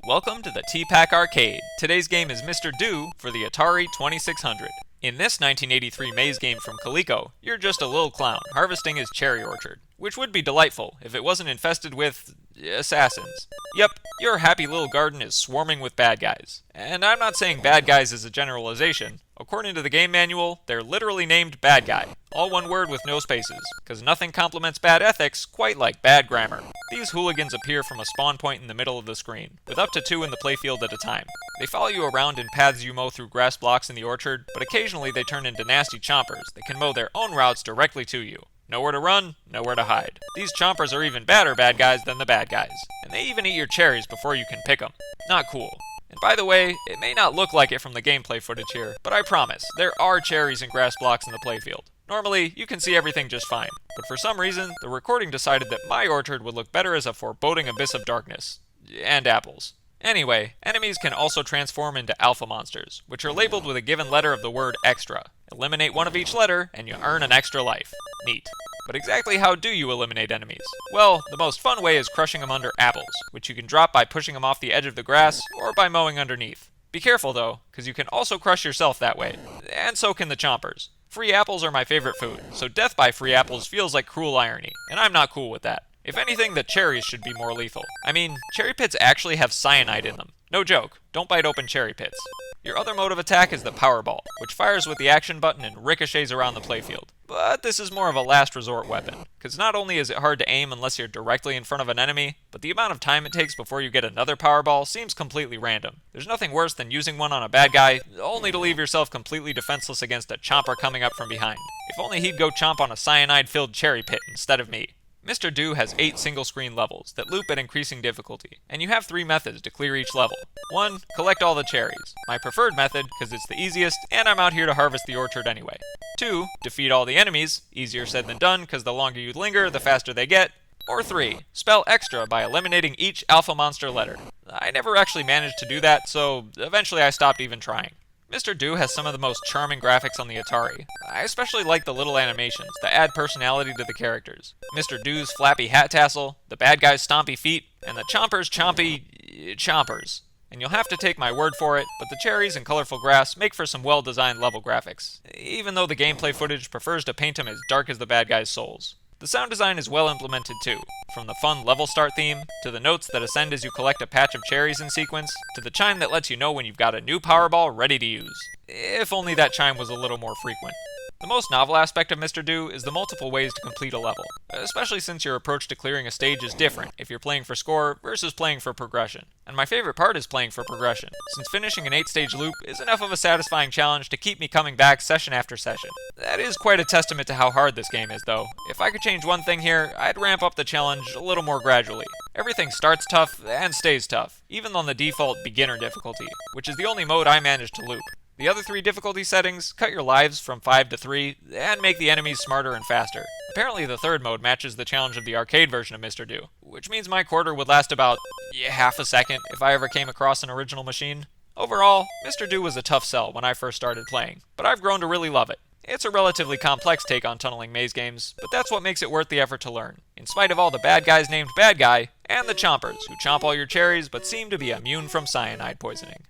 Welcome to the T-Pac Arcade. Today's game is Mr. Do for the Atari 2600. In this 1983 maze game from Coleco, you're just a little clown harvesting his cherry orchard, which would be delightful if it wasn't infested with assassins. Yep, your happy little garden is swarming with bad guys. And I'm not saying bad guys is a generalization. According to the game manual, they're literally named bad guy. All one word with no spaces, because nothing complements bad ethics quite like bad grammar. These hooligans appear from a spawn point in the middle of the screen, with up to 2 in the playfield at a time. They follow you around in paths you mow through grass blocks in the orchard, but occasionally they turn into nasty chompers that can mow their own routes directly to you. Nowhere to run, nowhere to hide. These chompers are even badder bad guys than the bad guys, and they even eat your cherries before you can pick them. Not cool. And by the way, it may not look like it from the gameplay footage here, but I promise, there are cherries and grass blocks in the playfield. Normally, you can see everything just fine, but for some reason, the recording decided that my orchard would look better as a foreboding abyss of darkness. And apples. Anyway, enemies can also transform into alpha monsters, which are labeled with a given letter of the word extra. Eliminate one of each letter, and you earn an extra life. Neat. But exactly how do you eliminate enemies? Well, the most fun way is crushing them under apples, which you can drop by pushing them off the edge of the grass, or by mowing underneath. Be careful though, because you can also crush yourself that way. And so can the chompers. Free apples are my favorite food, so death by free apples feels like cruel irony, and I'm not cool with that. If anything, the cherries should be more lethal. I mean, cherry pits actually have cyanide in them. No joke, don't bite open cherry pits. Your other mode of attack is the Powerball, which fires with the action button and ricochets around the playfield. But this is more of a last resort weapon, because not only is it hard to aim unless you're directly in front of an enemy, but the amount of time it takes before you get another Powerball seems completely random. There's nothing worse than using one on a bad guy, only to leave yourself completely defenseless against a chomper coming up from behind. If only he'd go chomp on a cyanide-filled cherry pit instead of me. Mr. Do has 8 single-screen levels that loop at increasing difficulty, and you have 3 methods to clear each level. 1. Collect all the cherries. My preferred method, because it's the easiest, and I'm out here to harvest the orchard anyway. 2. Defeat all the enemies. Easier said than done, because the longer you linger, the faster they get. Or 3. Spell extra by eliminating each alpha monster letter. I never actually managed to do that, so eventually I stopped even trying. Mr. Do has some of the most charming graphics on the Atari. I especially like the little animations that add personality to the characters. Mr. Do's flappy hat tassel, the bad guy's stompy feet, and the chomper's chompy chompers. And you'll have to take my word for it, but the cherries and colorful grass make for some well-designed level graphics, even though the gameplay footage prefers to paint them as dark as the bad guy's souls. The sound design is well implemented too, from the fun level start theme, to the notes that ascend as you collect a patch of cherries in sequence, to the chime that lets you know when you've got a new Powerball ready to use. If only that chime was a little more frequent. The most novel aspect of Mr. Do is the multiple ways to complete a level, especially since your approach to clearing a stage is different if you're playing for score versus playing for progression. And my favorite part is playing for progression, since finishing an 8-stage loop is enough of a satisfying challenge to keep me coming back session after session. That is quite a testament to how hard this game is though. If I could change one thing here, I'd ramp up the challenge a little more gradually. Everything starts tough and stays tough, even on the default beginner difficulty, which is the only mode I managed to loop. The other 3 difficulty settings cut your lives from 5 to 3 and make the enemies smarter and faster. Apparently the 3rd mode matches the challenge of the arcade version of Mr. Do, which means my quarter would last about half a second if I ever came across an original machine. Overall, Mr. Do was a tough sell when I first started playing, but I've grown to really love it. It's a relatively complex take on tunneling maze games, but that's what makes it worth the effort to learn, in spite of all the bad guys named Bad Guy, and the chompers, who chomp all your cherries but seem to be immune from cyanide poisoning.